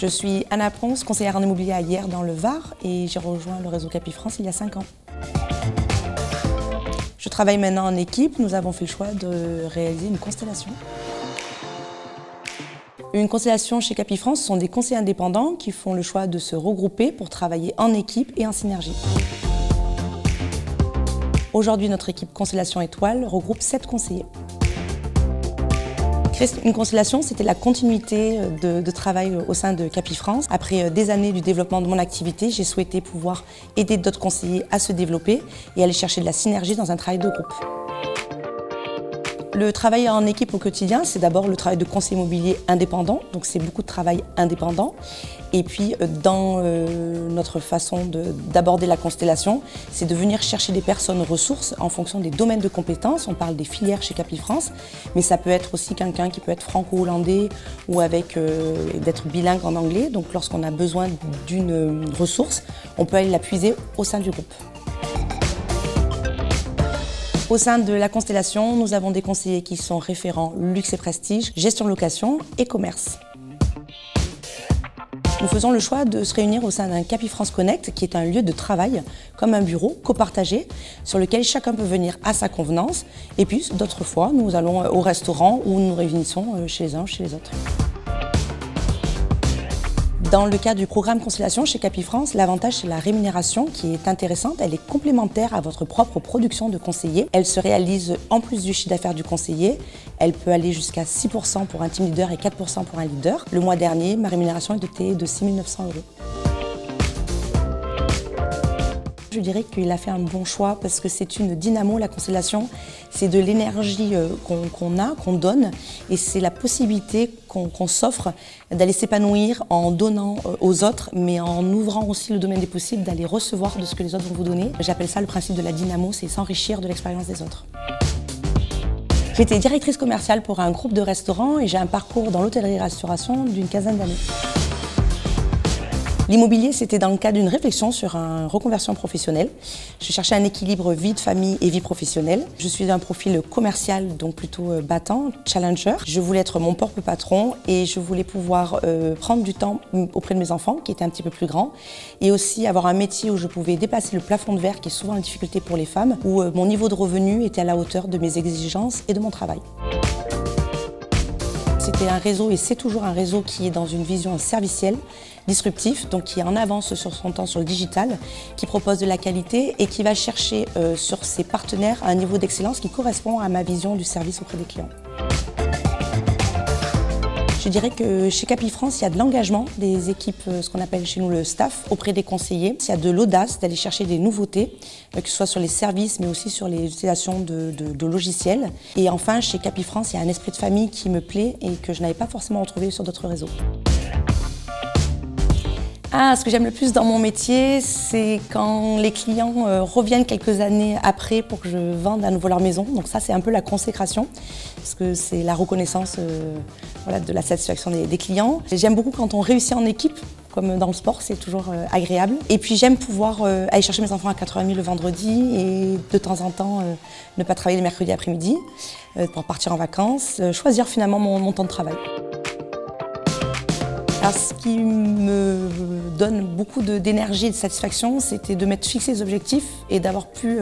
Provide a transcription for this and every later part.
Je suis Anna Ponce, conseillère en immobilier à Hyères dans le Var et j'ai rejoint le réseau Capifrance il y a 5 ans. Je travaille maintenant en équipe. Nous avons fait le choix de réaliser une constellation. Une constellation chez Capifrance, ce sont des conseillers indépendants qui font le choix de se regrouper pour travailler en équipe et en synergie. Aujourd'hui, notre équipe Constellation Étoile regroupe 7 conseillers. Créer une constellation, c'était la continuité de travail au sein de Capifrance. Après des années du développement de mon activité, j'ai souhaité pouvoir aider d'autres conseillers à se développer et aller chercher de la synergie dans un travail de groupe. Le travail en équipe au quotidien, c'est d'abord le travail de conseiller immobilier indépendant, donc c'est beaucoup de travail indépendant. Et puis dans notre façon d'aborder la constellation, c'est de venir chercher des personnes ressources en fonction des domaines de compétences. On parle des filières chez Capifrance, mais ça peut être aussi quelqu'un qui peut être franco-hollandais ou d'être bilingue en anglais. Donc lorsqu'on a besoin d'une ressource, on peut aller la puiser au sein du groupe. Au sein de la constellation, nous avons des conseillers qui sont référents luxe et prestige, gestion de location et commerce. Nous faisons le choix de se réunir au sein d'un Capifrance Connect, qui est un lieu de travail, comme un bureau copartagé, sur lequel chacun peut venir à sa convenance. Et puis, d'autres fois, nous allons au restaurant où nous nous réunissons chez les uns, chez les autres. Dans le cadre du programme Constellation chez Capifrance, l'avantage c'est la rémunération qui est intéressante. Elle est complémentaire à votre propre production de conseiller. Elle se réalise en plus du chiffre d'affaires du conseiller. Elle peut aller jusqu'à 6% pour un team leader et 4% pour un leader. Le mois dernier, ma rémunération était de 6 900 €. Je dirais qu'il a fait un bon choix parce que c'est une dynamo, la constellation. C'est de l'énergie qu'on donne et c'est la possibilité qu'on s'offre d'aller s'épanouir en donnant aux autres, mais en ouvrant aussi le domaine des possibles, d'aller recevoir de ce que les autres vont vous donner. J'appelle ça le principe de la dynamo, c'est s'enrichir de l'expérience des autres. J'étais directrice commerciale pour un groupe de restaurants et j'ai un parcours dans l'hôtellerie-restauration d'une quinzaine d'années. L'immobilier, c'était dans le cadre d'une réflexion sur une reconversion professionnelle. Je cherchais un équilibre vie de famille et vie professionnelle. Je suis d'un profil commercial, donc plutôt battant, challenger. Je voulais être mon propre patron et je voulais pouvoir prendre du temps auprès de mes enfants, qui étaient un petit peu plus grands, et aussi avoir un métier où je pouvais dépasser le plafond de verre, qui est souvent une difficulté pour les femmes, où mon niveau de revenu était à la hauteur de mes exigences et de mon travail. C'était un réseau et c'est toujours un réseau qui est dans une vision servicielle, disruptif, donc qui est en avance sur son temps sur le digital, qui propose de la qualité et qui va chercher sur ses partenaires un niveau d'excellence qui correspond à ma vision du service auprès des clients. Je dirais que chez Capifrance, il y a de l'engagement des équipes, ce qu'on appelle chez nous le staff, auprès des conseillers. Il y a de l'audace d'aller chercher des nouveautés, que ce soit sur les services, mais aussi sur les utilisations de logiciels. Et enfin, chez Capifrance, il y a un esprit de famille qui me plaît et que je n'avais pas forcément retrouvé sur d'autres réseaux. Ce que j'aime le plus dans mon métier, c'est quand les clients reviennent quelques années après pour que je vende à nouveau leur maison. Donc ça, c'est un peu la consécration, parce que c'est la reconnaissance de la satisfaction des clients. J'aime beaucoup quand on réussit en équipe, comme dans le sport, c'est toujours agréable. Et puis j'aime pouvoir aller chercher mes enfants à 4h30 le vendredi et de temps en temps ne pas travailler le mercredi après-midi pour partir en vacances, choisir finalement mon temps de travail. Alors, ce qui me donne beaucoup d'énergie et de satisfaction, c'était de m'être fixé des objectifs et d'avoir pu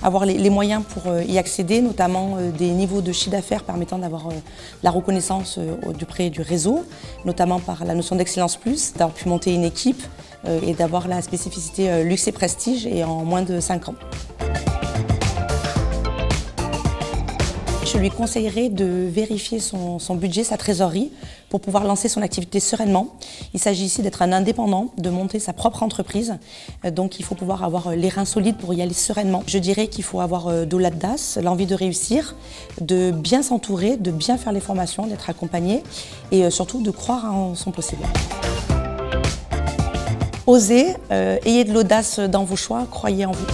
avoir les moyens pour y accéder, notamment des niveaux de chiffre d'affaires permettant d'avoir la reconnaissance auprès du réseau, notamment par la notion d'excellence plus, d'avoir pu monter une équipe et d'avoir la spécificité luxe et prestige et en moins de 5 ans. Je lui conseillerais de vérifier son budget, sa trésorerie, pour pouvoir lancer son activité sereinement. Il s'agit ici d'être un indépendant, de monter sa propre entreprise. Donc il faut pouvoir avoir les reins solides pour y aller sereinement. Je dirais qu'il faut avoir de l'audace, l'envie de réussir, de bien s'entourer, de bien faire les formations, d'être accompagné et surtout de croire en son possible. Osez, ayez de l'audace dans vos choix, croyez en vous.